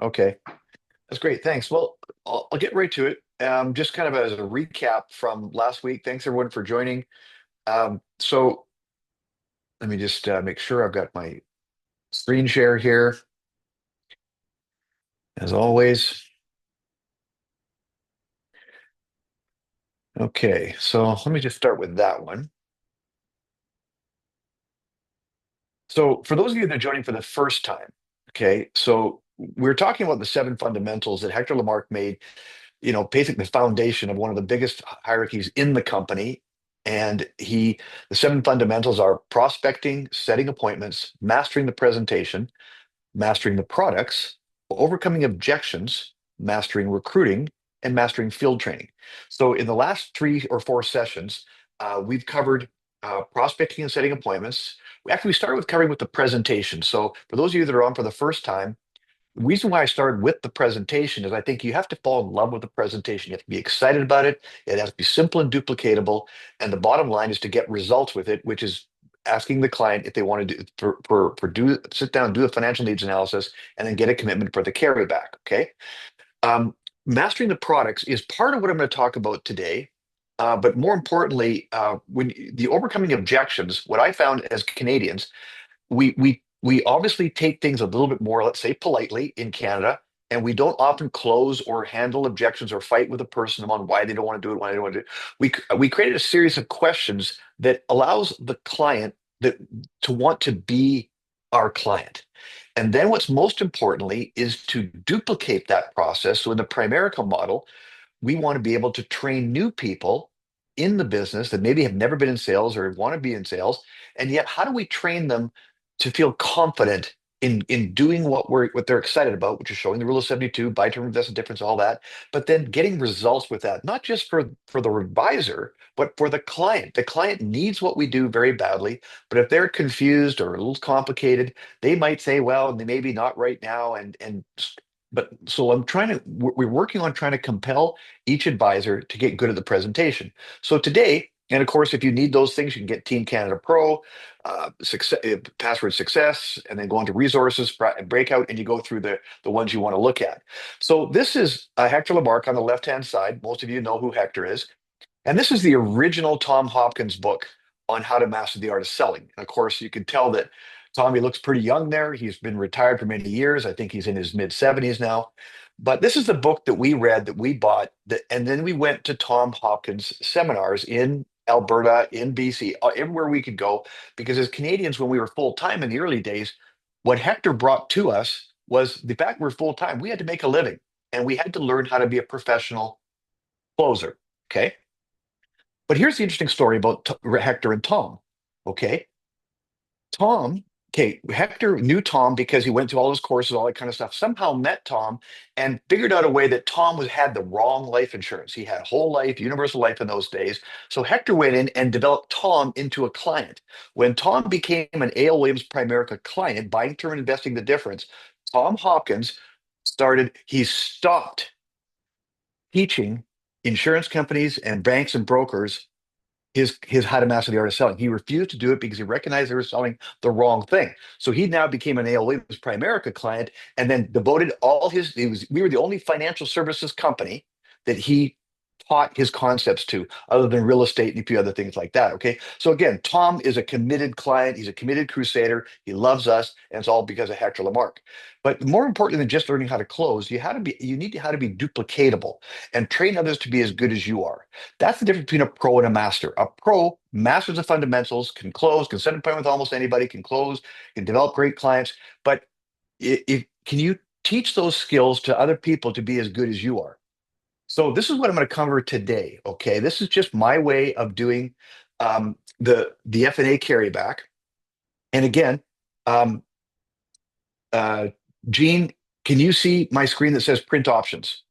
Okay, that's great. Thanks. Well, I'll get right to it. Just kind of as a recap from last week. Thanks everyone for joining. So let me just make sure I've got my screen share here, as always. Okay, so let me just start with that one. So for those of you that are joining for the first time, okay, so we're talking about the seven fundamentals that Hector Lamarck made, basically the foundation of one of the biggest hierarchies in the company. And the seven fundamentals are prospecting, setting appointments, mastering the presentation, mastering the products, overcoming objections, mastering recruiting, and mastering field training. So, in the last 3 or 4 sessions, we've covered prospecting and setting appointments. We started with covering with the presentation. So, for those of you that are on for the first time, the reason why I started with the presentation is I think you have to fall in love with the presentation. You have to be excited about it. It has to be simple and duplicatable. And the bottom line is to get results with it, which is asking the client if they want to sit down, do a financial needs analysis, and then get a commitment for the carryback. Okay. Mastering the products is part of what I'm going to talk about today. But more importantly, when the overcoming objections, what I found as Canadians, we obviously take things a little bit more, let's say, politely in Canada, and we don't often close or handle objections or fight with a person on why they don't want to do it, why they don't want to do it. We created a series of questions that allows the client to want to be our client. And then what's most importantly is to duplicate that process. So in the Primerica model, we want to be able to train new people in the business that maybe have never been in sales or want to be in sales. And yet, how do we train them to feel confident in doing what they're excited about, which is showing the rule of 72, buy term investment difference, all that, but then getting results with that, not just for the advisor, but for the client. The client needs what we do very badly, but if they're confused or a little complicated, they might say, well, maybe not right now, and but so we're working on trying to compel each advisor to get good at the presentation. So today, and of course, if you need those things, you can get Team Canada Pro, Password Success, and then go into resources, breakout, and you go through the ones you want to look at. So this is Hector Lamarck on the left-hand side. Most of you know who Hector is. And this is the original Tom Hopkins book on how to master the art of selling. And of course, you can tell that Tommy looks pretty young there. He's been retired for many years. I think he's in his mid 70s now. But this is the book that we read, that we bought, and then we went to Tom Hopkins seminars in Alberta, in BC, everywhere we could go. Because as Canadians, when we were full time in the early days, what Hector brought to us was the fact we're full time. We had to make a living, and we had to learn how to be a professional closer. Okay. But here's the interesting story about Hector and Tom. Okay. Tom, okay, Hector knew Tom because he went through all his courses, all that kind of stuff. Somehow met Tom and figured out a way that Tom had the wrong life insurance. He had whole life, universal life in those days. So Hector went in and developed Tom into a client. When Tom became an A.L. Williams Primerica client, buying term and investing the difference, Tom Hopkins he stopped teaching insurance companies and banks and brokers his how to master the art of selling. He refused to do it because he recognized they were selling the wrong thing. So he now became an A.L. Williams Primerica client and then devoted all we were the only financial services company that he taught his concepts to, other than real estate and a few other things like that. Okay. So again, Tom is a committed client. He's a committed crusader. He loves us, and it's all because of Hector Lamarck. But more important than just learning how to close, you need how to be duplicatable and train others to be as good as you are. That's the difference between a pro and a master. A pro masters the fundamentals, can close, can set an appointment with almost anybody, can close, can develop great clients. But can you teach those skills to other people to be as good as you are? So this is what I'm going to cover today. Okay, this is just my way of doing the F&A carryback. And again, um, uh, Gene, can you see my screen that says print options?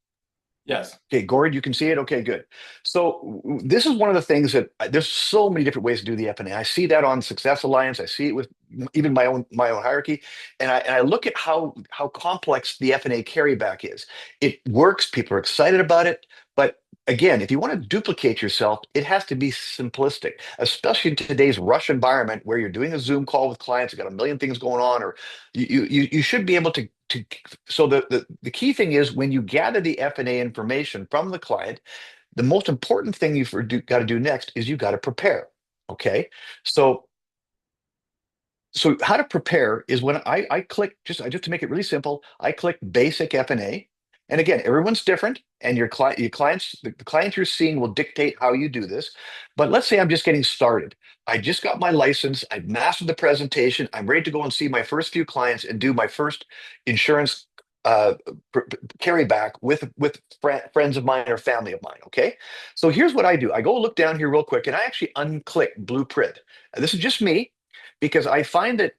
Yes. Okay, Gord, you can see it. Okay, good. So this is one of the things that there's so many different ways to do the F&A. I see that on Success Alliance. I see it with even my own hierarchy, and I look at how complex the F&A carryback is. It works. People are excited about it, but again, if you want to duplicate yourself, it has to be simplistic, especially in today's rush environment where you're doing a Zoom call with clients, you got a million things going on, or you should be able to so the key thing is when you gather the F&A information from the client, the most important thing you've got to do next is you got to prepare. Okay. So how to prepare is when I click just to make it really simple, I click basic F&A. And again, everyone's different, and your clients, the client you're seeing will dictate how you do this. But let's say I'm just getting started. I just got my license, I've mastered the presentation, I'm ready to go and see my first few clients and do my first insurance uh, carry back with friends of mine or family of mine. Okay, so here's what I do. I go look down here real quick, and I actually unclick Blueprint. And this is just me because I find that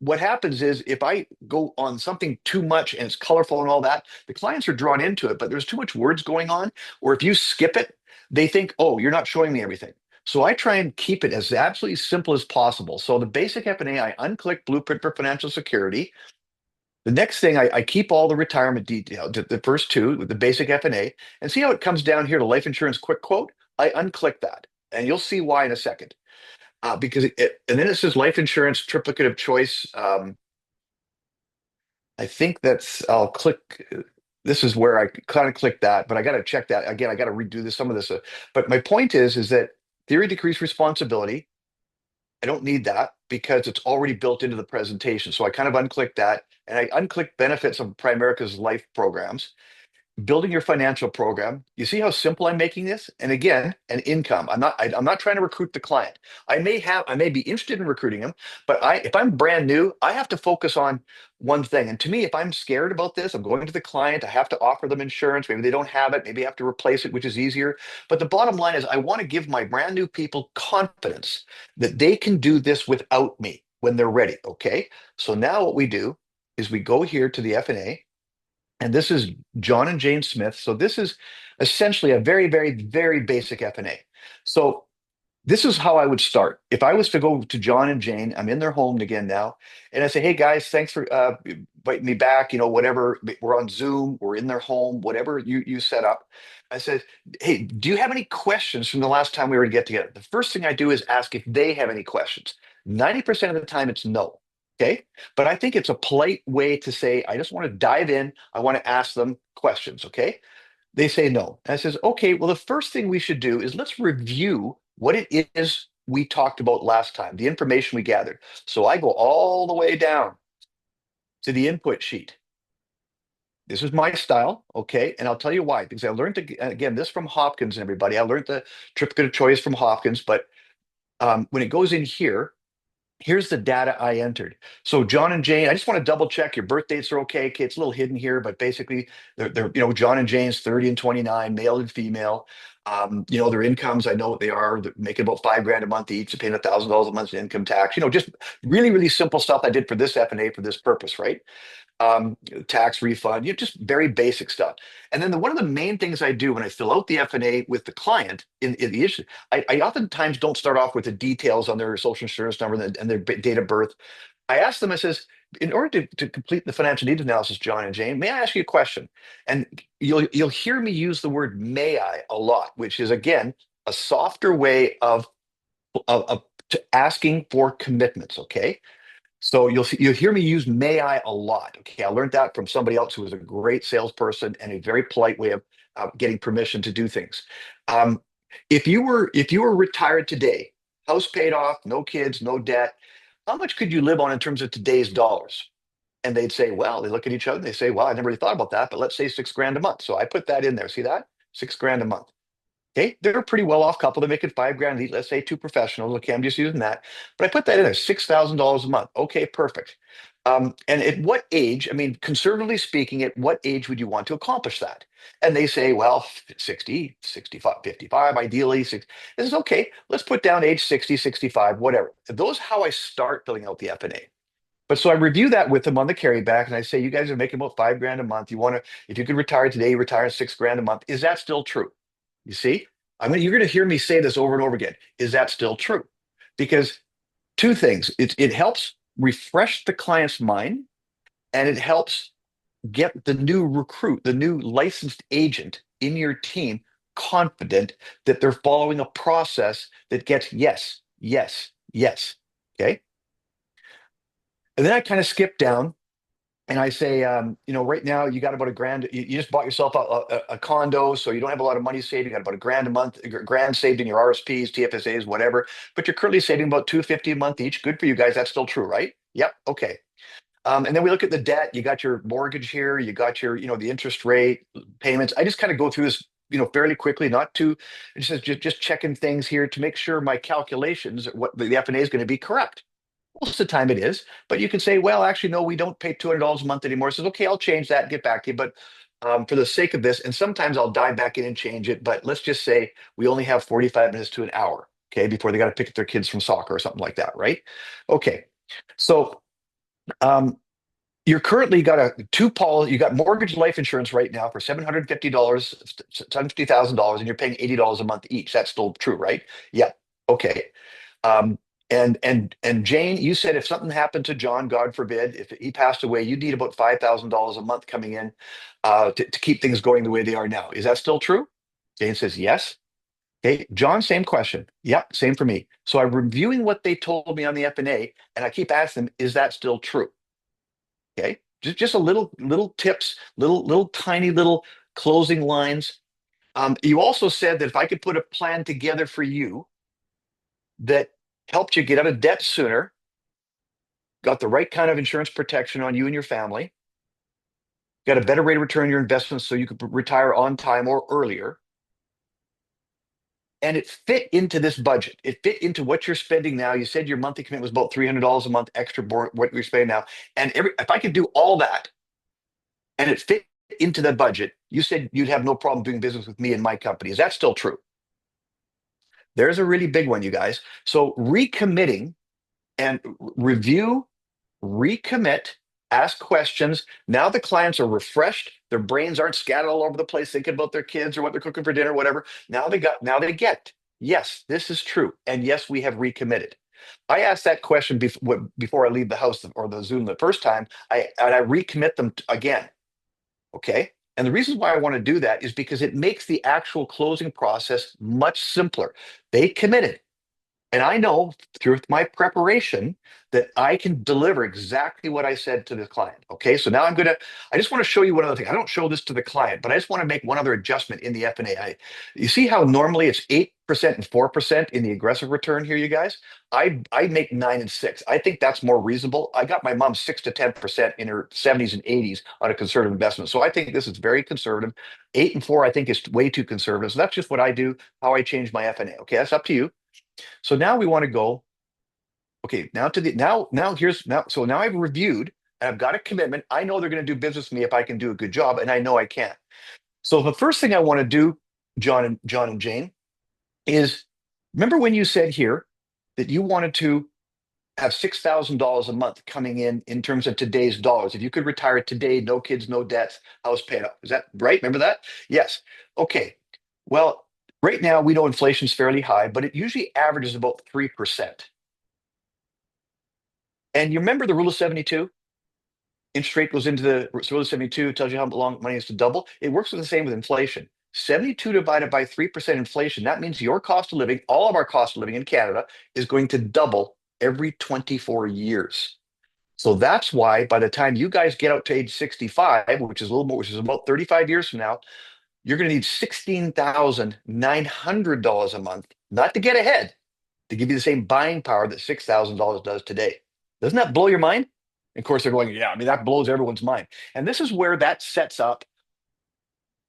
what happens is if I go on something too much and it's colorful and all that, the clients are drawn into it, but there's too much words going on. Or if you skip it, they think, oh, you're not showing me everything. So I try and keep it as absolutely simple as possible. So the basic F&A, I unclick Blueprint for Financial Security. The next thing, I keep all the retirement detail, the first two, with the basic F&A, and see how it comes down here to life insurance quick quote. I unclick that, and you'll see why in a second because and then it says life insurance triplicate of choice. I think I'll click. This is where I kind of click that, but I got to check that again. I got to redo some of this. But my point is that theory decreased responsibility. I don't need that because it's already built into the presentation. So I kind of unclick that and I unclick benefits of Primerica's life programs, building your financial program. You see how simple I'm making this? And again, an income. I'm not trying to recruit the client. I may be interested in recruiting them, but if I'm brand new, I have to focus on one thing. And to me, if I'm scared about this, I'm going to the client, I have to offer them insurance. Maybe they don't have it. Maybe I have to replace it, which is easier. But the bottom line is I want to give my brand new people confidence that they can do this without me when they're ready. Okay. So now what we do is we go here to the F&A, and this is John and Jane Smith. So this is essentially a very, very, very basic F&A. So this is how I would start. If I was to go to John and Jane, I'm in their home again now, and I say, "Hey guys, thanks for inviting me back. You know, whatever. We're on Zoom. We're in their home. Whatever you set up." I said, "Hey, do you have any questions from the last time we were to get together?" The first thing I do is ask if they have any questions. 90% of the time, it's no. Okay, but I think it's a polite way to say, "I just want to dive in. I want to ask them questions." Okay, they say no. And I says, okay, well, the first thing we should do is let's review what it is we talked about last time, the information we gathered. So I go all the way down to the input sheet. This is my style, okay? And I'll tell you why, because I learned, again, this from Hopkins and everybody. I learned the triplicate of choice from Hopkins, but when it goes in here, here's the data I entered. So John and Jane, I just want to double check your birth dates are okay. Okay, it's a little hidden here, but basically John and Jane's 30 and 29, male and female. Their incomes, I know what they are. They're making about 5 grand a month each, they're paying $1,000 a month in income tax. Just really, really simple stuff I did for this F&A for this purpose, right? Tax refund, just very basic stuff. And then one of the main things I do when I fill out the F&A with the client in the issue, I oftentimes don't start off with the details on their social insurance number and their date of birth. I ask them, I says, in order to complete the financial needs analysis, John and Jane, may I ask you a question? And you'll hear me use the word may I a lot, which is again a softer way of asking for commitments. Okay. So you'll hear me use may I a lot. Okay, I learned that from somebody else who was a great salesperson and a very polite way of getting permission to do things. Um, if you were retired today, house paid off, no kids, no debt, how much could you live on in terms of today's dollars? And they'd say, well, they look at each other and they say, well, I never really thought about that, but let's say 6 grand a month. So I put that in there. See that? 6 grand a month. Okay, they're a pretty well off couple. They're making 5 grand each. Let's say two professionals. Okay, I'm just using that, but I put that in there, $6,000 a month. Okay, perfect. And at what age? I mean, conservatively speaking, at what age would you want to accomplish that? And they say, well, 60, 65, 55, ideally. This is okay. Let's put down age 60, 65, whatever. Those are how I start filling out the F&A. But so I review that with them on the carryback, and I say, you guys are making about 5 grand a month. If you could retire today, retire 6 grand a month. Is that still true? You see, you're going to hear me say this over and over again. Is that still true? Because two things. It helps refresh the client's mind, and it helps get the new recruit, the new licensed agent in your team confident that they're following a process that gets yes, yes, yes. Okay. And then I kind of skip down and I say, right now you got about a grand. You just bought yourself a condo, so you don't have a lot of money saved. You got about a grand a month, a grand saved in your RSPs, TFSAs, whatever. But you're currently saving about 250 a month each. Good for you guys. That's still true, right? Yep. Okay. And then we look at the debt. You got your mortgage here. You got your, the interest rate payments. I just kind of go through this, fairly quickly, not to just checking things here to make sure my calculations, what the FNA is going to be correct. Most of the time it is, but you can say, well, actually, no, we don't pay $200 a month anymore. It says, okay, I'll change that and get back to you. But for the sake of this, and sometimes I'll dive back in and change it, but let's just say we only have 45 minutes to an hour, okay, before they got to pick up their kids from soccer or something like that, right? Okay. So um, you're currently got a you got mortgage and life insurance right now for $750, $750,000, and you're paying $80 a month each. That's still true, right? Yeah. Okay. Um, and Jane, you said if something happened to John, God forbid, if he passed away, you'd need about $5,000 a month coming in to keep things going the way they are now. Is that still true? Jane says yes. Okay, John, same question. Yep, same for me. So I'm reviewing what they told me on the FNA, and I keep asking them, is that still true? Okay, just a little tips, little tiny little closing lines. You also said that if I could put a plan together for you that helped you get out of debt sooner, got the right kind of insurance protection on you and your family, got a better rate of return on your investments so you could retire on time or earlier, and it fit into this budget. It fit into what you're spending now. You said your monthly commitment was about $300 a month extra what you're spending now. And if I could do all that and it fit into the budget, you said you'd have no problem doing business with me and my company. Is that still true? There's a really big one, you guys. So recommitting and review, recommit, ask questions. Now the clients are refreshed. Their brains aren't scattered all over the place thinking about their kids or what they're cooking for dinner, whatever. Now they get, yes, this is true. And yes, we have recommitted. I asked that question before I leave the house or the Zoom the first time. I recommit them again. Okay. And the reason why I want to do that is because it makes the actual closing process much simpler. They committed. And I know through my preparation that I can deliver exactly what I said to the client. Okay, so now I just want to show you one other thing. I don't show this to the client, but I just want to make one other adjustment in the FNA. You see how normally it's 8% and 4% in the aggressive return here, you guys? I make 9 and 6. I think that's more reasonable. I got my mom 6 to 10% in her 70s and 80s on a conservative investment. So I think this is very conservative. 8 and 4, I think is way too conservative. So that's just what I do, how I change my FNA. Okay, that's up to you. So now we want to go, okay, now to the now here's now so now I've reviewed and I've got a commitment. I know they're going to do business with me if I can do a good job, and I know I can. So the first thing I want to do, John and Jane, is remember when you said here that you wanted to have $6,000 a month coming in terms of today's dollars. If you could retire today, no kids, no debts, house paid off. Is that right? Remember that? Yes. Okay. Well, right now we know inflation's fairly high, but it usually averages about 3%. And you remember the rule of 72? Interest rate goes into the rule of 72, tells you how long money is to double. It works with the same with inflation. 72 divided by 3% inflation, that means your cost of living, all of our cost of living in Canada, is going to double every 24 years. So that's why by the time you guys get out to age 65, which is a little more, which is about 35 years from now, you're going to need $16,900 a month, not to get ahead, to give you the same buying power that $6,000 does today. Doesn't that blow your mind? Of course, they're going, yeah, I mean, that blows everyone's mind. And this is where that sets up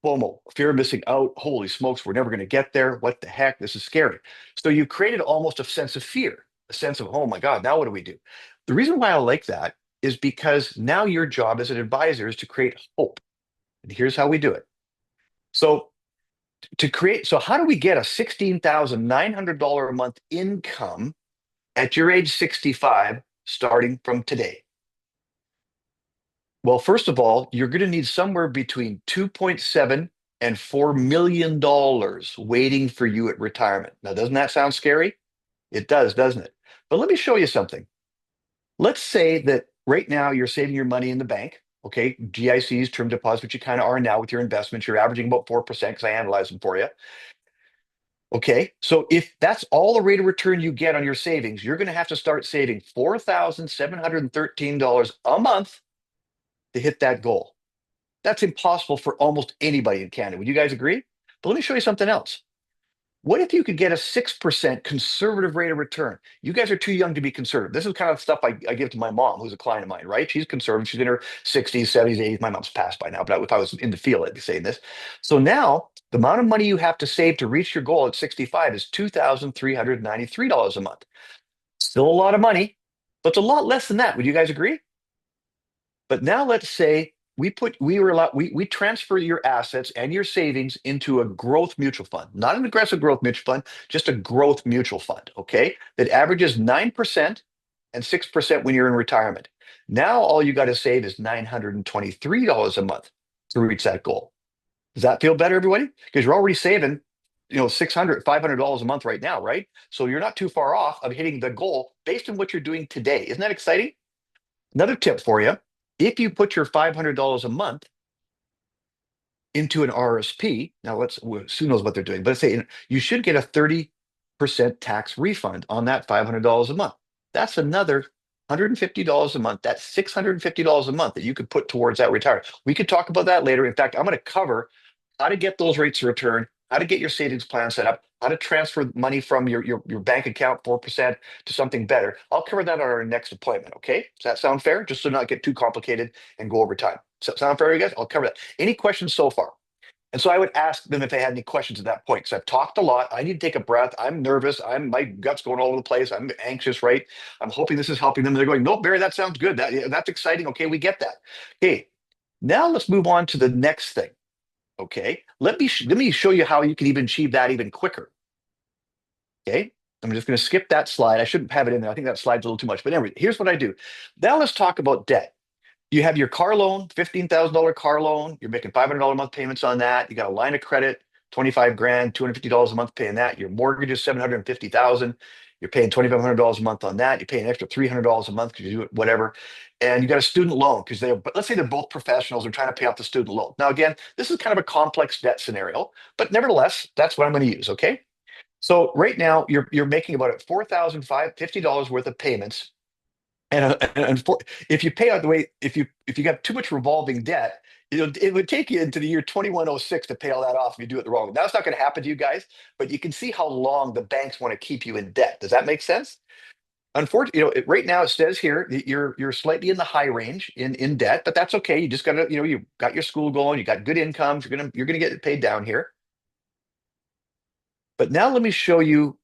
FOMO, fear of missing out. Holy smokes, we're never going to get there. What the heck? This is scary. So you created almost a sense of fear, a sense of, oh my God, now what do we do? The reason why I like that is because now your job as an advisor is to create hope. And here's how we do it. So so how do we get a $16,900 a month income at your age 65 starting from today? Well, first of all, you're going to need somewhere between 2.7 and $4 million waiting for you at retirement. Now, doesn't that sound scary? It does, doesn't it? But let me show you something. Let's say that right now you're saving your money in the bank. Okay, GICs, term deposits, which you kind of are now with your investments. You're averaging about 4% because I analyze them for you. Okay, so if that's all the rate of return you get on your savings, you're going to have to start saving $4,713 a month to hit that goal. That's impossible for almost anybody in Canada. Would you guys agree? But let me show you something else. What if you could get a 6% conservative rate of return? You guys are too young to be conservative. This is kind of stuff I give to my mom, who's a client of mine, right? She's conservative. She's in her 60s, 70s, 80s. My mom's passed by now, but if I was in the field, I'd be saying this. So now the amount of money you have to save to reach your goal at 65 is $2,393 a month. Still a lot of money, but it's a lot less than that. Would you guys agree? But now let's say we transfer your assets and your savings into a growth mutual fund, not an aggressive growth mutual fund, just a growth mutual fund, okay? That averages 9% and 6% when you're in retirement. Now all you got to save is $923 a month to reach that goal. Does that feel better, everybody? Because you're already saving, $600, $500 a month right now, right? So you're not too far off of hitting the goal based on what you're doing today. Isn't that exciting? Another tip for you, if you put your $500 a month into an RSP, now Sue knows what they're doing, but let's say you should get a 30% tax refund on that $500 a month. That's another $150 a month. That's $650 a month that you could put towards that retirement. We could talk about that later. In fact, I'm going to cover how to get those rates of return, how to get your savings plan set up, how to transfer money from your bank account 4% to something better. I'll cover that on our next appointment. Okay. Does that sound fair? Just to not get too complicated and go over time. Does that sound fair, you guys? I'll cover that. Any questions so far? And so I would ask them if they had any questions at that point, because I've talked a lot. I need to take a breath. I'm nervous. My gut's going all over the place. I'm anxious, right? I'm hoping this is helping them. They're going, nope, Barry, that sounds good. That's exciting. Okay, we get that. Okay, now let's move on to the next thing. Okay, let me show you how you can even achieve that even quicker. Okay, I'm just going to skip that slide. I shouldn't have it in there. I think that slide's a little too much. But anyway, here's what I do. Now let's talk about debt. You have your car loan, $15,000 car loan. You're making $500 a month payments on that. You got a line of credit, 25 grand, $250 a month paying that. Your mortgage is 750,000. You're paying $2,500 a month on that. You pay an extra $300 a month because you do it, whatever. And you got a student loan because but let's say they're both professionals. They're trying to pay off the student loan. Now, again, this is kind of a complex debt scenario, but nevertheless, that's what I'm going to use. Okay. So right now you're making about $4,550 worth of payments, and if you pay out the way, if you got too much revolving debt, it would take you into the year 2106 to pay all that off if you do it the wrong way. That's not going to happen to you guys, but you can see how long the banks want to keep you in debt. Does that make sense? Unfortunately, right now it says here that you're slightly in the high range in debt, but that's okay. You just got to, you got your school going, you got good incomes, you're gonna get it paid down here. But now let me show you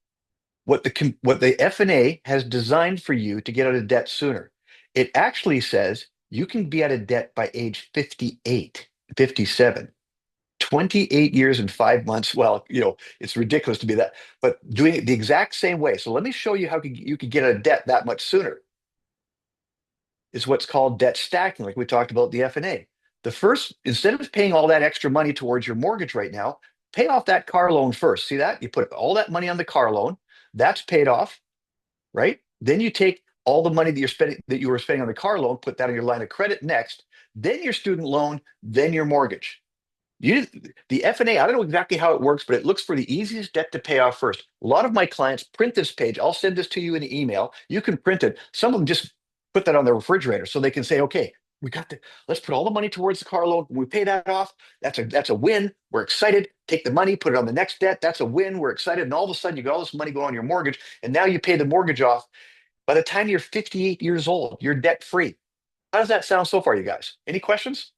what the FNA has designed for you to get out of debt sooner. It actually says you can be out of debt by age 58, 57, 28 years and 5 months. Well, it's ridiculous to be that, but doing it the exact same way. So let me show you how you could get out of debt that much sooner. Is what's called debt stacking, like we talked about the FNA. Instead of paying all that extra money towards your mortgage right now, pay off that car loan first. See that? You put all that money on the car loan, that's paid off, right? Then you take all the money that you were spending on the car loan, put that on your line of credit next, then your student loan, then your mortgage. The FNA, I don't know exactly how it works, but it looks for the easiest debt to pay off first. A lot of my clients print this page. I'll send this to you in an email. You can print it. Some of them just put that on their refrigerator so they can say, okay, let's put all the money towards the car loan. When we pay that off, that's a win. We're excited. Take the money, put it on the next debt. That's a win. We're excited. And all of a sudden you got all this money going on your mortgage, and now you pay the mortgage off. By the time you're 58 years old, you're debt free. How does that sound so far, you guys? Any questions?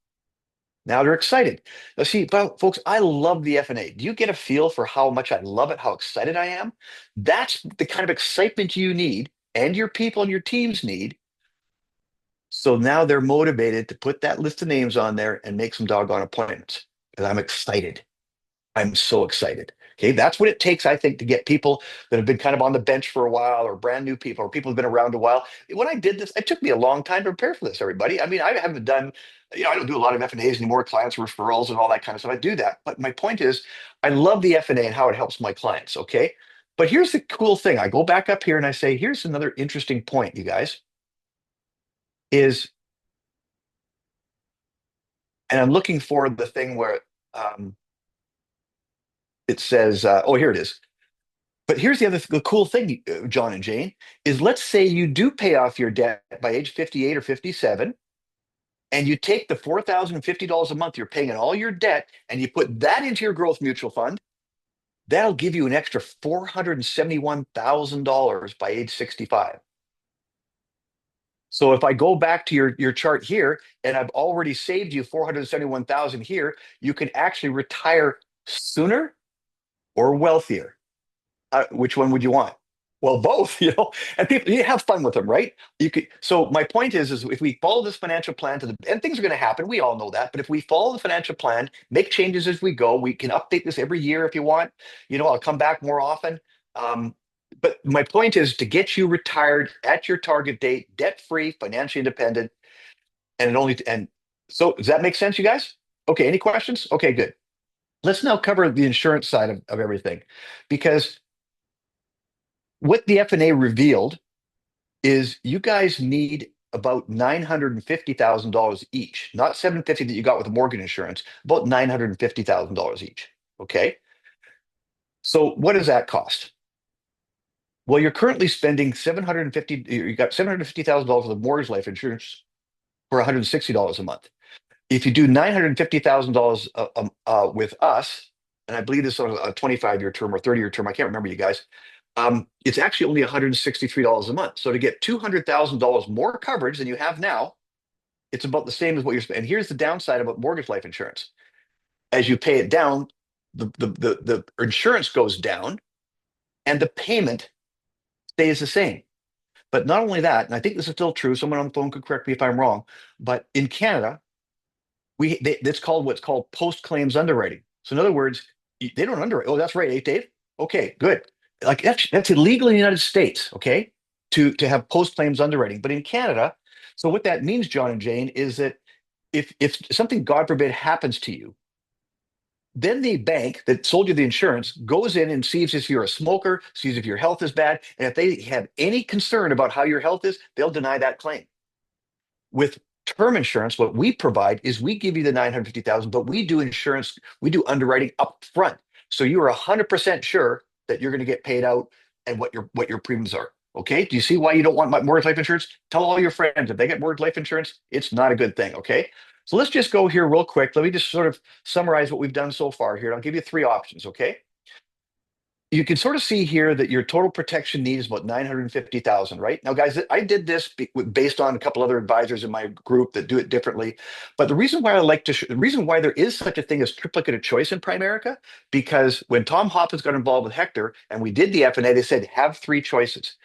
Now they're excited. Now, see, folks, I love the FNA. Do you get a feel for how much I love it, how excited I am? That's the kind of excitement you need, and your people and your teams need. So now they're motivated to put that list of names on there and make some doggone appointments. Because I'm excited. I'm so excited. Okay, that's what it takes, I think, to get people that have been kind of on the bench for a while, or brand new people, or people who've been around a while. When I did this, it took me a long time to prepare for this, everybody. I mean, I haven't done, I don't do a lot of F&As anymore, clients referrals and all that kind of stuff. I do that. But my point is, I love the F&A and how it helps my clients. Okay. But here's the cool thing. I go back up here and I say, here's another interesting point, you guys, is, and I'm looking for the thing where it says, oh, here it is. But here's the cool thing, John and Jane, is let's say you do pay off your debt by age 58 or 57. and you take the $4,050 a month you're paying on all your debt and you put that into your growth mutual fund, that'll give you an extra $471,000 by age 65. So if I go back to your chart here and I've already saved you 471,000 here, you can actually retire sooner or wealthier. Which one would you want? Well, both, and people, you have fun with them, right? You could. So my point is if we follow this financial plan and things are going to happen, we all know that. But if we follow the financial plan, make changes as we go, we can update this every year if you want. I'll come back more often. Um, but my point is to get you retired at your target date, debt free, financially independent, and so does that make sense, you guys? Okay, any questions? Okay, good. Let's now cover the insurance side of everything, because what the FNA revealed is you guys need about $950,000 each, not 750 that you got with the mortgage insurance, about $950,000 each. Okay. So what does that cost? Well, you're currently spending 750, you got $750,000 of mortgage life insurance for $160 a month. If you do $950,000 with us, and I believe this is on a 25-year term or 30-year term, I can't remember, you guys. It's actually only $163 a month. So to get $200,000 more coverage than you have now, it's about the same as what you're spending. And here's the downside about mortgage life insurance: as you pay it down, the insurance goes down, and the payment stays the same. But not only that, and I think this is still true. Someone on the phone could correct me if I'm wrong. But in Canada, that's called what's called post claims underwriting. So in other words, they don't underwrite. Oh, that's right, Dave. Okay, good. Like that's illegal in the United States. Okay, to have post claims underwriting, but in Canada, so what that means, John and Jane, is that if something, God forbid, happens to you, then the bank that sold you the insurance goes in and sees if you're a smoker, sees if your health is bad, and if they have any concern about how your health is, they'll deny that claim. With term insurance, what we provide is we give you the 950,000, but we do insurance, we do underwriting up front. So you are 100% sure that you're going to get paid out and what your premiums are. Okay. Do you see why you don't want mortgage life insurance? Tell all your friends if they get mortgage life insurance, it's not a good thing. Okay. So let's just go here real quick. Let me just sort of summarize what we've done so far here. And I'll give you three options. Okay. You can sort of see here that your total protection need is about 950,000, right? Now, guys, I did this based on a couple other advisors in my group that do it differently. But the reason why the reason why there is such a thing as triplicate of choice in Primerica, because when Tom Hopkins got involved with Hector and we did the FNA, they said have three choices.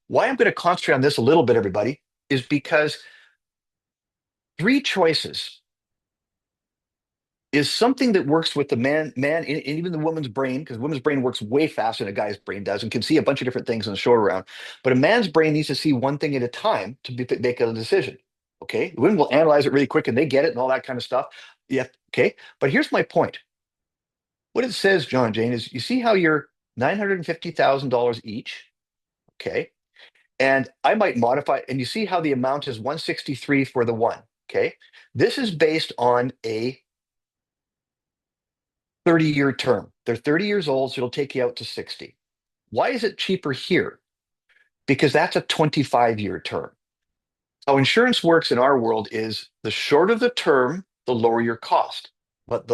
Why I'm going to concentrate on this a little bit, everybody, is because three choices is something that works with the man, and even the woman's brain, because woman's brain works way faster than a guy's brain does and can see a bunch of different things in the short round. But a man's brain needs to see one thing at a time to make a decision. Okay. Women will analyze it really quick and they get it and all that kind of stuff. Yeah. Okay. But here's my point. What it says, John and Jane, is you see how you're $950,000 each. Okay. And I might modify, and you see how the amount is 163 for the one. Okay. This is based on a 30-year term. They're 30 years old, so it'll take you out to 60. Why is it cheaper here? Because that's a 25-year term. How insurance works in our world is the shorter the term, the lower your cost. But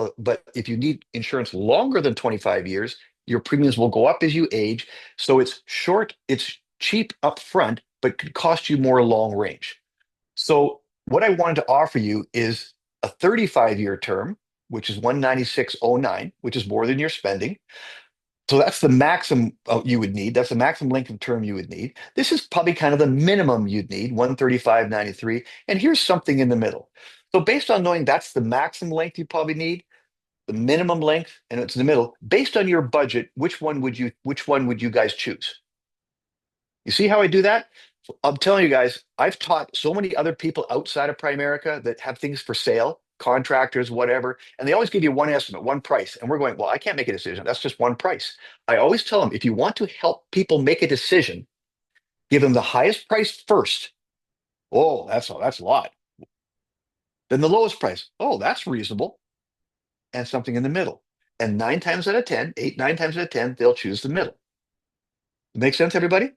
if you need insurance longer than 25 years, your premiums will go up as you age. So it's short, it's cheap up front, but could cost you more long range. So what I wanted to offer you is a 35-year term, which is 196.09, which is more than you're spending. So that's the maximum you would need. That's the maximum length of term you would need. This is probably kind of the minimum you'd need, 135.93. And here's something in the middle. So based on knowing that's the maximum length you probably need, the minimum length, and it's in the middle, based on your budget, which one would you guys choose? You see how I do that? I'm telling you guys, I've taught so many other people outside of Primerica that have things for sale, contractors, whatever, and they always give you one estimate, one price. And we're going, well, I can't make a decision. That's just one price. I always tell them, if you want to help people make a decision, give them the highest price first. Oh, that's a lot. Then the lowest price. Oh, that's reasonable. And something in the middle. And 9 times out of 10, 8, 9 times out of 10, they'll choose the middle. Make sense, everybody?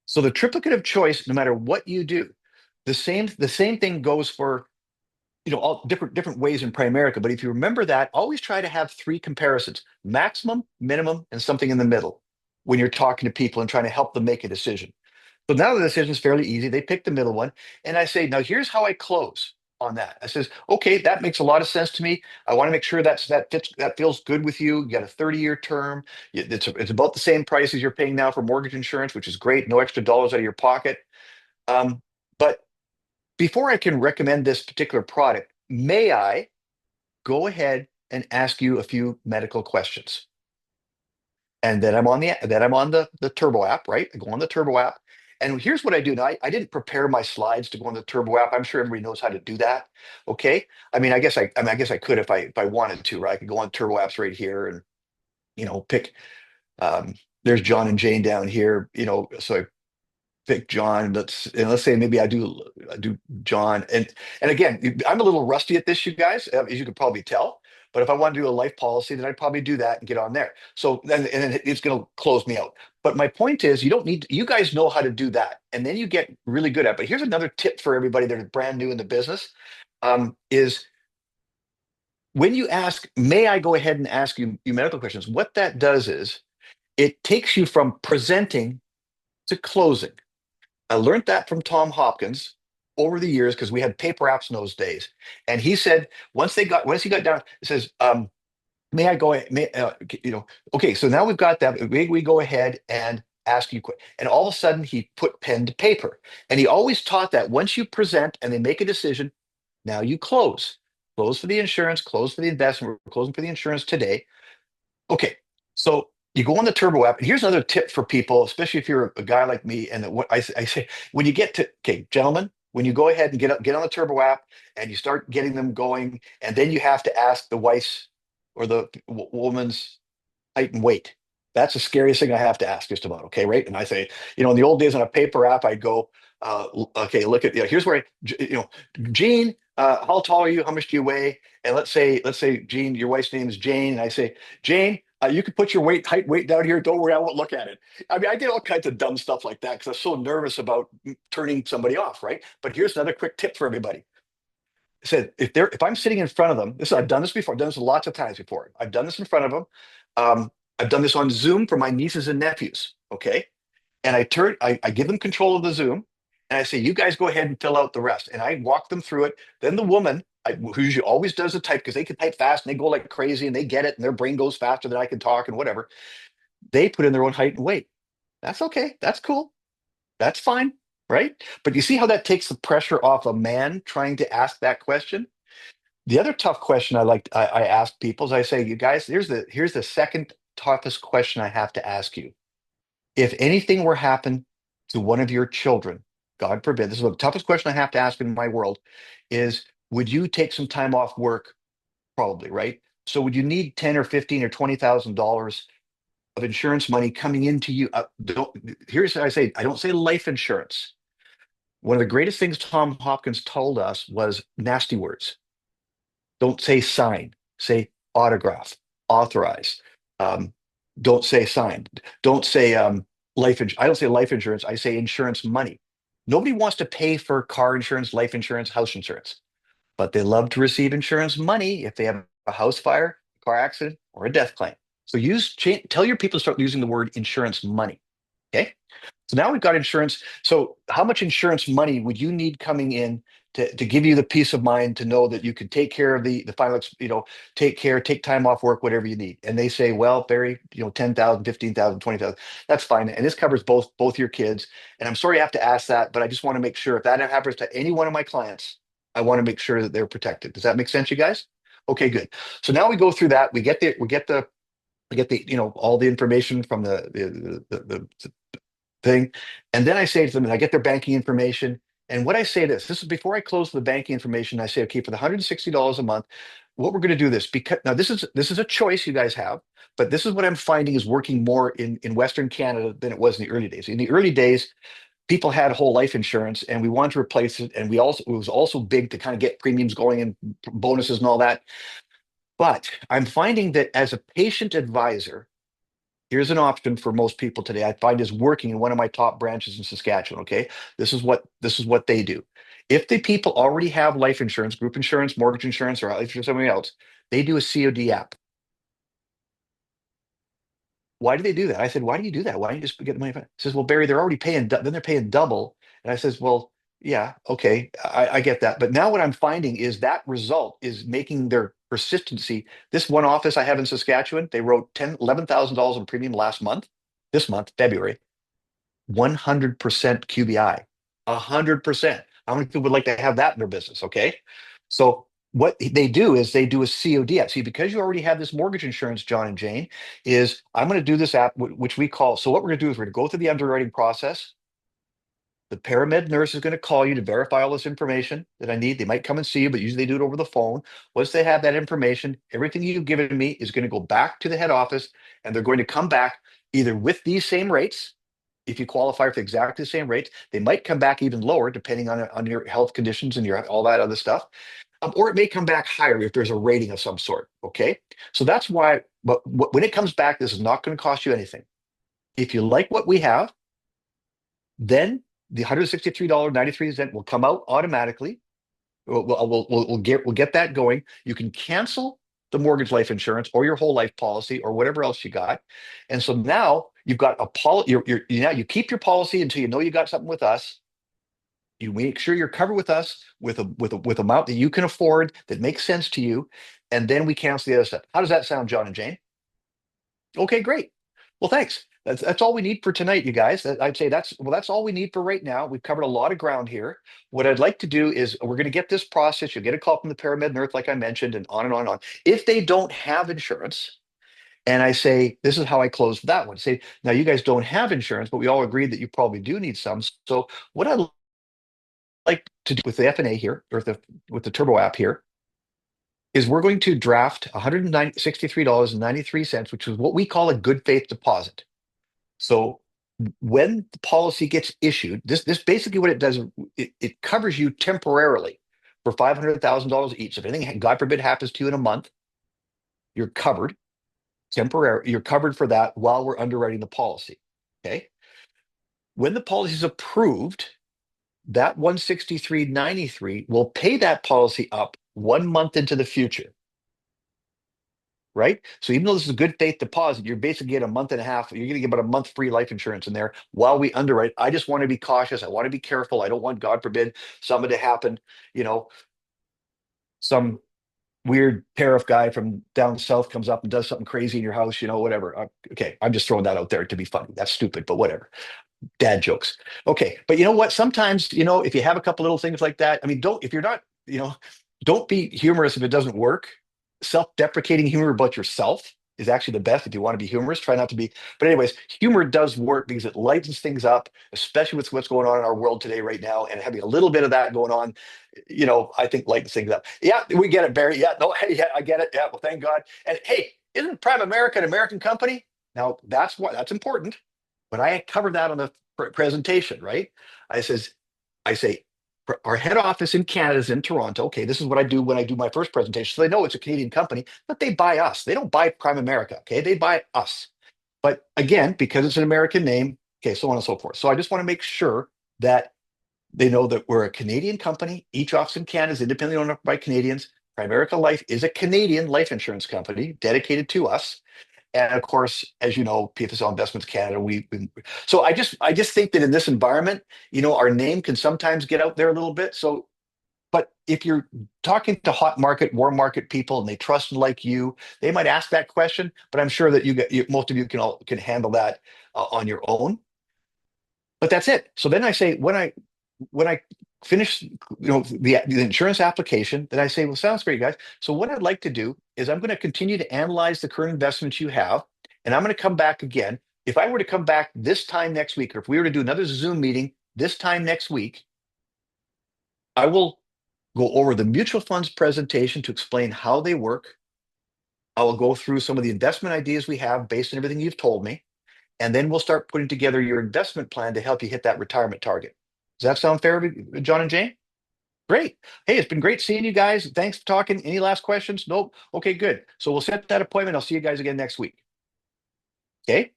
So the triplicate of choice, no matter what you do, the same thing goes for all different ways in Primerica. But if you remember that, always try to have three comparisons: maximum, minimum, and something in the middle when you're talking to people and trying to help them make a decision. So now the decision is fairly easy. They pick the middle one, and I say, now here's how I close on that. I says, okay, that makes a lot of sense to me. I want to make sure that fits, that feels good with you. You got a 30-year term. It's about the same price as you're paying now for mortgage insurance, which is great. No extra dollars out of your pocket. But before I can recommend this particular product, may I go ahead and ask you a few medical questions? And then I'm on the Turbo app, right? I go on the Turbo app, and here's what I do. Now, I didn't prepare my slides to go on the Turbo app. I'm sure everybody knows how to do that. Okay. I guess I could if I wanted to, right? I could go on Turbo apps right here and pick. There's John and Jane down here. So I pick John. Let's say maybe I do John. And again, I'm a little rusty at this, you guys, as you could probably tell. But if I want to do a life policy, then I'd probably do that and get on there. So then it's going to close me out. But my point is, you don't need. You guys know how to do that, and then you get really good at it. But here's another tip for everybody that are brand new in the business: is when you ask, "May I go ahead and ask you medical questions?" What that does is it takes you from presenting to closing. I learned that from Tom Hopkins over the years because we had paper apps in those days. And he said once he got down, it says, "May I go? May Okay, so now we've got that. We go ahead and ask you quick." And all of a sudden, he put pen to paper, and he always taught that once you present and they make a decision, now you close. Close for the insurance, close for the investment. We're closing for the insurance today. Okay, so you go on the Turbo app, and here's another tip for people, especially if you're a guy like me. And what I say when you get to, okay, gentlemen, when you go ahead and get on the Turbo app and you start getting them going, and then you have to ask the wife's or the woman's height and weight. That's the scariest thing I have to ask just about. Okay, right? And I say, in the old days on a paper app, I'd go, okay, look at, here's where Gene, how tall are you? How much do you weigh? And let's say Gene, your wife's name is Jane, and I say, Jane, you can put your height, weight down here. Don't worry, I won't look at it. I mean, I did all kinds of dumb stuff like that because I was so nervous about turning somebody off, right? But here's another quick tip for everybody: said if I'm sitting in front of them, I've done this before. I've done this lots of times before. I've done this in front of them. I've done this on Zoom for my nieces and nephews. Okay, and I give them control of the Zoom, and I say, you guys go ahead and fill out the rest, and I walk them through it. Then the woman, who usually always does the type because they can type fast and they go like crazy and they get it and their brain goes faster than I can talk and whatever. They put in their own height and weight. That's okay. That's cool. That's fine, right? But you see how that takes the pressure off a man trying to ask that question? The other tough question I ask people is I say, you guys, here's the second toughest question I have to ask you. If anything were happen to one of your children, God forbid, this is the toughest question I have to ask in my world, is would you take some time off work? Probably, right? So would you need 10 or 15 or $20,000 of insurance money coming into you? Here's what I say. I don't say life insurance. One of the greatest things Tom Hopkins told us was nasty words. Don't say sign, say autograph, authorize. Um, don't say sign. Don't say I don't say life insurance. I say insurance money. Nobody wants to pay for car insurance, life insurance, house insurance, but they love to receive insurance money if they have a house fire, car accident, or a death claim. So tell your people to start using the word insurance money. Okay. So now we've got insurance. So how much insurance money would you need coming in to give you the peace of mind to know that you can take care of the final, take time off work, whatever you need. And they say, well, Barry, 10,000, 15,000, 20,000. That's fine. And this covers both your kids. And I'm sorry I have to ask that, but I just want to make sure if that happens to any one of my clients, I want to make sure that they're protected. Does that make sense, you guys? Okay, good. So now we go through that. We get the all the information from the thing. And then I say to them, and I get their banking information. And what I say this is before I close the banking information, I say, okay, for the $160 a month, what we're going to do this because now this is a choice you guys have, but this is what I'm finding is working more in Western Canada than it was in the early days. In the early days, people had whole life insurance and we wanted to replace it. And it was also big to kind of get premiums going and bonuses and all that. But I'm finding that as a patient advisor, here's an option for most people today. I find is working in one of my top branches in Saskatchewan. Okay, this is what they do. If the people already have life insurance, group insurance, mortgage insurance, or life insurance, something else, they do a COD app. Why do they do that? I said, why do you do that? Why don't you just get the money? He says, well, Barry, they're already paying, then they're paying double. And I says, well, yeah, okay, I get that. But now what I'm finding is that result is making their persistency. This one office I have in Saskatchewan, they wrote $11,000 in premium last month, this month, February, 100% QBI, 100%. How many people would like to have that in their business? Okay. So what they do is they do a COD app. See, because you already have this mortgage insurance, John and Jane, is I'm going to do this app, which we call. So what we're going to do is we're going to go through the underwriting process. The paramed nurse is going to call you to verify all this information that I need. They might come and see you, but usually they do it over the phone. Once they have that information, everything you've given me is going to go back to the head office, and they're going to come back either with these same rates. If you qualify for exactly the same rates, they might come back even lower depending on your health conditions and your all that other stuff. Or it may come back higher if there's a rating of some sort. Okay. So that's why, but when it comes back, this is not going to cost you anything. If you like what we have, then the $163.93 will come out automatically. We'll get that going. You can cancel the mortgage life insurance or your whole life policy or whatever else you got. And so now you've got a policy. Now you keep your policy until you know you got something with us. You make sure you're covered with us with amount that you can afford that makes sense to you, and then we cancel the other stuff. How does that sound, John and Jane? Okay, great. Well, thanks. That's all we need for tonight, you guys. I'd say that's all we need for right now. We've covered a lot of ground here. What I'd like to do is we're going to get this process. You'll get a call from the paramed nurse, like I mentioned, and on and on and on. If they don't have insurance, and I say, this is how I close that one. Say, now you guys don't have insurance, but we all agreed that you probably do need some. So what I'd like to do with the FNA here, or with the Turbo app here, is we're going to draft $163.93, which is what we call a good faith deposit. So when the policy gets issued, this basically what it does, it covers you temporarily for $500,000 each. If anything, God forbid, happens to you in a month, you're covered temporary. You're covered for that while we're underwriting the policy. Okay. When the policy is approved, that 163.93 will pay that policy up 1 month into the future, right? So even though this is a good faith deposit, you're basically getting a month and a half. You're going to get about a month free life insurance in there while we underwrite. I just want to be cautious. I want to be careful. I don't want, God forbid, something to happen. You know, some weird tariff guy from down south comes up and does something crazy in your house. Whatever. Okay, I'm just throwing that out there to be funny. That's stupid, but whatever. Dad jokes. Okay, but you know what? Sometimes, if you have a couple little things like that, I mean, if you're not, don't be humorous if it doesn't work. Self-deprecating humor about yourself is actually the best if you want to be humorous. Try not to be. But anyways, humor does work because it lightens things up, especially with what's going on in our world today right now, and having a little bit of that going on, I think lightens things up. Yeah, we get it, Barry. Yeah, no, hey, yeah, I get it. Yeah, well, thank God. And hey, isn't Prime America an American company? Now that's important. But I covered that on the presentation, right? I says, I say, our head office in Canada is in Toronto. Okay, this is what I do when I do my first presentation. So they know it's a Canadian company, but they buy us. They don't buy Prime America. Okay, they buy us. But again, because it's an American name, okay, so on and so forth. So I just want to make sure that they know that we're a Canadian company. Each office in Canada is independently owned by Canadians. Primerica Life is a Canadian life insurance company dedicated to us. And of course, as you know, PFSL Investments Canada, so I just think that in this environment, our name can sometimes get out there a little bit. So, but if you're talking to hot market, warm market people and they trust and like you, they might ask that question, but I'm sure that most of you can handle that on your own. But that's it. So then I say, when I finish, the insurance application, then I say, well, sounds great, guys. So what I'd like to do is I'm going to continue to analyze the current investments you have, and I'm going to come back again. If I were to come back this time next week, or if we were to do another Zoom meeting this time next week, I will go over the mutual funds presentation to explain how they work. I will go through some of the investment ideas we have based on everything you've told me, and then we'll start putting together your investment plan to help you hit that retirement target. Does that sound fair, John and Jane? Great. Hey, it's been great seeing you guys. Thanks for talking. Any last questions? Nope. Okay, good. So we'll set that appointment. I'll see you guys again next week. Okay.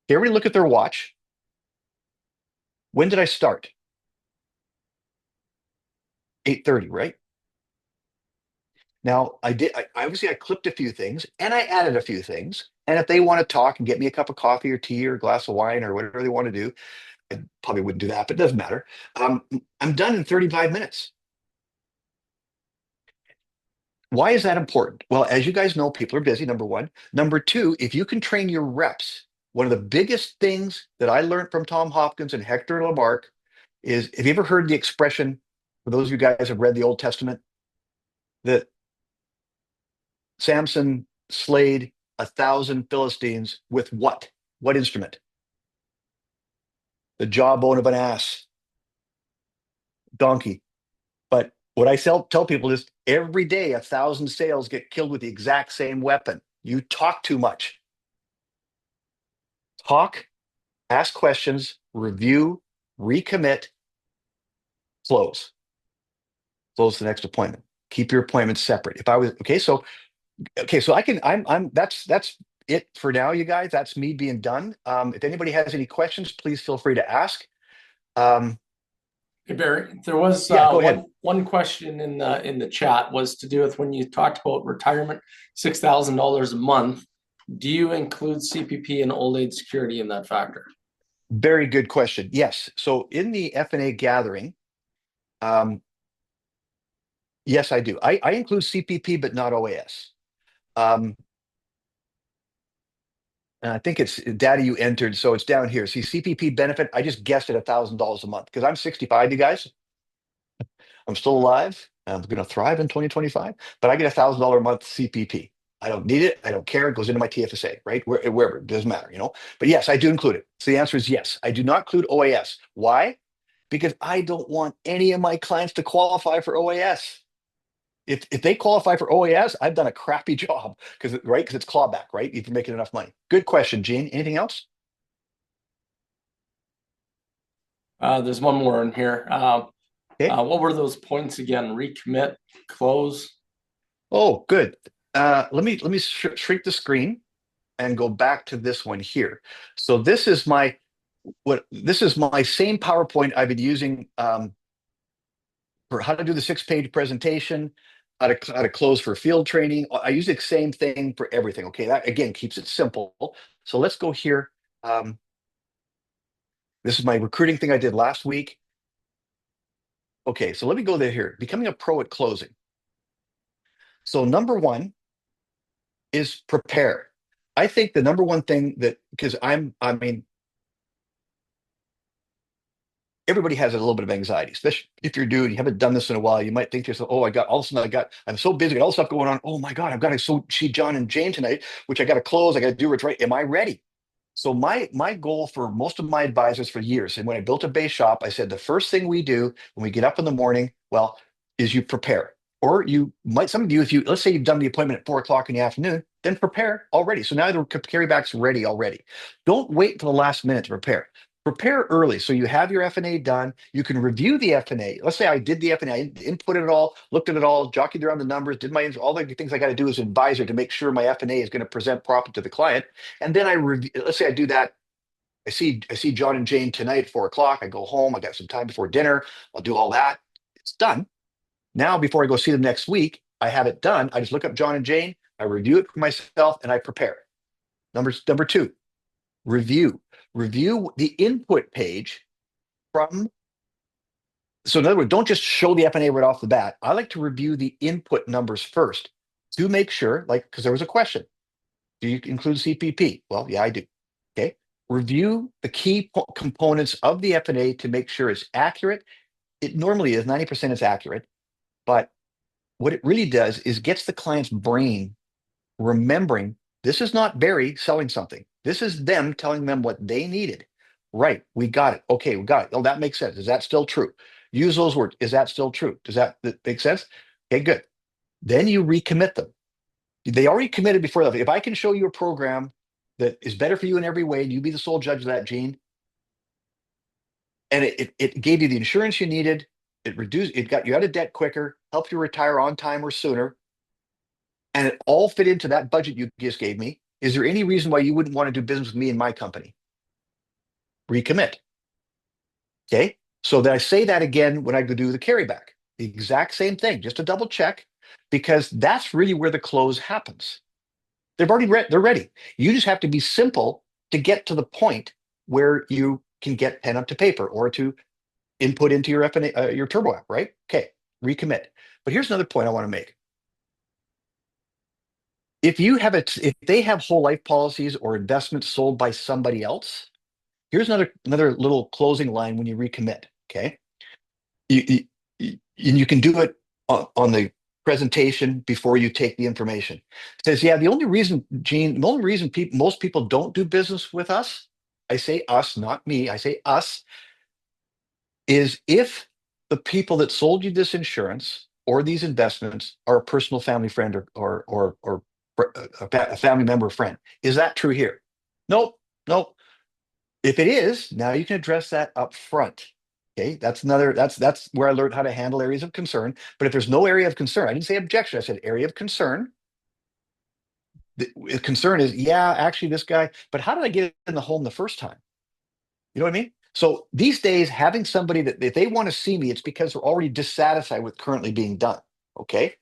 Everybody look at their watch. When did I start? 8:30, right? Now obviously I clipped a few things and I added a few things. And if they want to talk and get me a cup of coffee or tea or a glass of wine or whatever they want to do, I probably wouldn't do that, but it doesn't matter. Um, I'm done in 35 minutes. Why is that important? Well, as you guys know, people are busy, number one. Number two, if you can train your reps, one of the biggest things that I learned from Tom Hopkins and Hector Lamarck is, have you ever heard the expression, for those of you guys who have read the Old Testament, that Samson slayed 1,000 Philistines with what? What instrument? The jawbone of an ass, donkey. But what I tell people is every day 1,000 sales get killed with the exact same weapon. You talk too much. Talk, ask questions, review, recommit, close. Close the next appointment. Keep your appointments separate. If I was so I can that's it for now, you guys. That's me being done. If anybody has any questions, please feel free to ask. Um, Hey Barry, there was yeah, go ahead. one question in the chat was to do with when you talked about retirement, $6,000 a month. Do you include CPP and old age security in that factor? Very good question. Yes. So in the F&A gathering, um, yes, I do. I include CPP, but not OAS. And I think it's data you entered, so it's down here. See, CPP benefit, I just guessed at $1,000 a month because I'm 65, you guys. I'm still alive. I'm going to thrive in 2025, but I get $1,000 a month CPP. I don't need it. I don't care. It goes into my TFSA, right? Wherever, it doesn't matter, you know. But yes, I do include it. So the answer is yes. I do not include OAS. Why? Because I don't want any of my clients to qualify for OAS. If they qualify for OAS, I've done a crappy job because it's clawback, right? If you're making enough money. Good question, Gene. Anything else? There's one more in here. Okay. What were those points again? Recommit, close. Oh, good. Let me shrink the screen and go back to this one here. So this is my same PowerPoint I've been using for how to do the 6-page presentation, how to close for field training. I use the same thing for everything. Okay, that again keeps it simple. So let's go here. This is my recruiting thing I did last week. Okay, so let me go there here. Becoming a pro at closing. So number one is prepare. I think the number one thing that, because I mean, everybody has a little bit of anxiety, especially if you're new and you haven't done this in a while. You might think to yourself, oh, all of a sudden I'm so busy, got all this stuff going on. Oh my God, I've got to see John and Jane tonight, which I got to close. I got to do it right. Am I ready? So my goal for most of my advisors for years, and when I built a base shop, I said the first thing we do when we get up in the morning, well, is you prepare. Or you might, some of you, if you let's say you've done the appointment at 4 o'clock in the afternoon, then prepare already. So now the carryback's ready already. Don't wait till the last minute to prepare. Prepare early so you have your F&A done. You can review the F&A. Let's say I did the F&A, I inputted it all, looked at it all, jockeyed around the numbers, did all the things I got to do as an advisor to make sure my F&A is going to present properly to the client. And then I review, let's say I do that. I see John and Jane tonight at 4 o'clock. I go home. I got some time before dinner. I'll do all that. It's done. Now, before I go see them next week, I have it done. I just look up John and Jane. I review it for myself and I prepare. Number two, review. Review the input page from. So in other words, don't just show the F&A right off the bat. I like to review the input numbers first to make sure, like, because there was a question. Do you include CPP? Well, yeah, I do. Okay. Review the key components of the F&A to make sure it's accurate. It normally is 90% is accurate, but what it really does is gets the client's brain remembering this is not Barry selling something. This is them telling them what they needed. Right. We got it. Okay. We got it. Oh, that makes sense. Is that still true? Use those words. Is that still true? Does that make sense? Okay, good. Then you recommit them. They already committed before that. If I can show you a program that is better for you in every way, and you be the sole judge of that, Gene, and it gave you the insurance you needed, it got you out of debt quicker, helped you retire on time or sooner, and it all fit into that budget you just gave me. Is there any reason why you wouldn't want to do business with me and my company? Recommit. Okay. So then I say that again when I go do the carryback. The exact same thing, just to double check, because that's really where the close happens. They're ready. You just have to be simple to get to the point where you can get pen up to paper or to input into your FNA, your Turbo app, right? Okay, recommit. But here's another point I want to make. If they have whole life policies or investments sold by somebody else, here's another little closing line when you recommit. Okay, and you can do it on the presentation before you take the information. It says, yeah, the only reason, Gene, the only reason most people don't do business with us, I say us, not me, I say us, is if the people that sold you this insurance or these investments are a personal family friend or a family member or friend. Is that true here? Nope, nope. If it is, now you can address that up front. Okay, that's where I learned how to handle areas of concern. But if there's no area of concern, I didn't say objection, I said area of concern. The concern is, yeah, actually this guy, but how did I get in the home the first time? You know what I mean? So these days, having somebody that if they want to see me, it's because they're already dissatisfied with currently being done. Okay.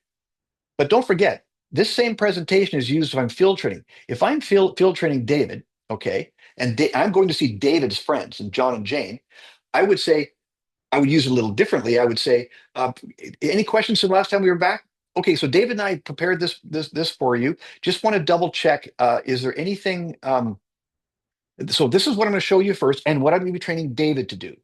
But don't forget, this same presentation is used if I'm field training. If I'm field training David, okay, and I'm going to see David's friends and John and Jane, I would say, I would use it a little differently. I would say, any questions from last time we were back? Okay, so David and I prepared this for you. Just want to double check. Is there anything? So this is what I'm going to show you first, and what I'm going to be training David to do.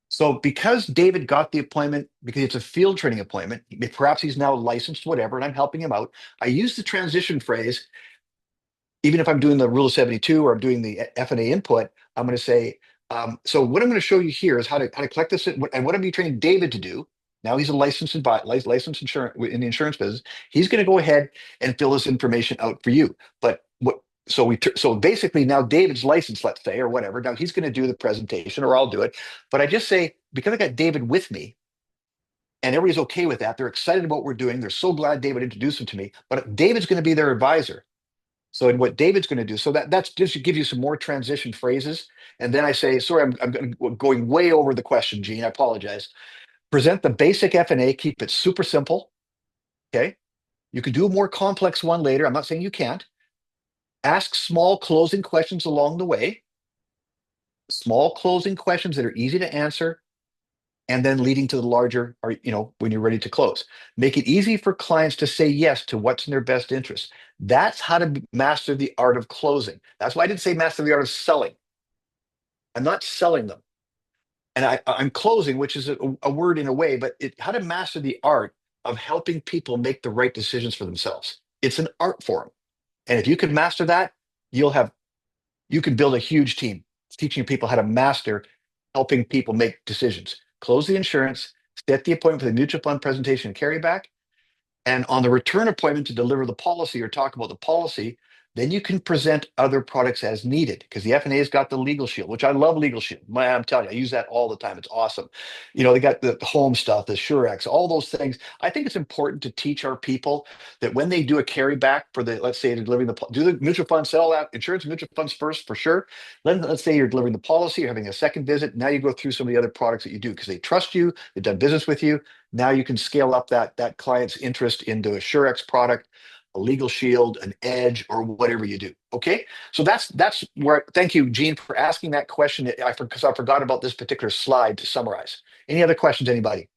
So because David got the appointment, because it's a field training appointment, perhaps he's now licensed, whatever, and I'm helping him out. I use the transition phrase, even if I'm doing the rule of 72 or I'm doing the F&A input, I'm going to say, so what I'm going to show you here is how to collect this, and what I'm going to be training David to do. Now he's a licensed insurance in the insurance business. He's going to go ahead and fill this information out for you. But what so basically now David's licensed, let's say, or whatever. Now he's going to do the presentation, or I'll do it. But I just say, because I got David with me, and everybody's okay with that, they're excited about what we're doing. They're so glad David introduced them to me. But David's going to be their advisor. So, and what David's going to do, so that's just to give you some more transition phrases. And then I say, sorry, I'm going way over the question, Gene. I apologize. Present the basic F&A, keep it super simple. Okay. You can do a more complex one later. I'm not saying you can't. Ask small closing questions along the way, small closing questions that are easy to answer, and then leading to the larger, or when you're ready to close. Make it easy for clients to say yes to what's in their best interest. That's how to master the art of closing. That's why I didn't say master the art of selling. I'm not selling them. And I'm closing, which is a word in a way, but how to master the art of helping people make the right decisions for themselves. It's an art form. And if you can master that, you can build a huge team teaching people how to master helping people make decisions. Close the insurance, set the appointment for the mutual fund presentation and carryback, and on the return appointment to deliver the policy or talk about the policy, then you can present other products as needed because the FNA has got the Legal Shield, which I love Legal Shield. Man, I'm telling you, I use that all the time. It's awesome. They got the home stuff, the Surex, all those things. I think it's important to teach our people that when they do a carryback for let's say they're delivering do the mutual fund, sell that insurance mutual funds first for sure. Then let's say you're delivering the policy, you're having a second visit. Now you go through some of the other products that you do because they trust you, they've done business with you. Now you can scale up that client's interest into a Surex product, a Legal Shield, an Edge, or whatever you do. Okay, so that's where. Thank you, Gene, for asking that question. Because I forgot about this particular slide to summarize. Any other questions, anybody?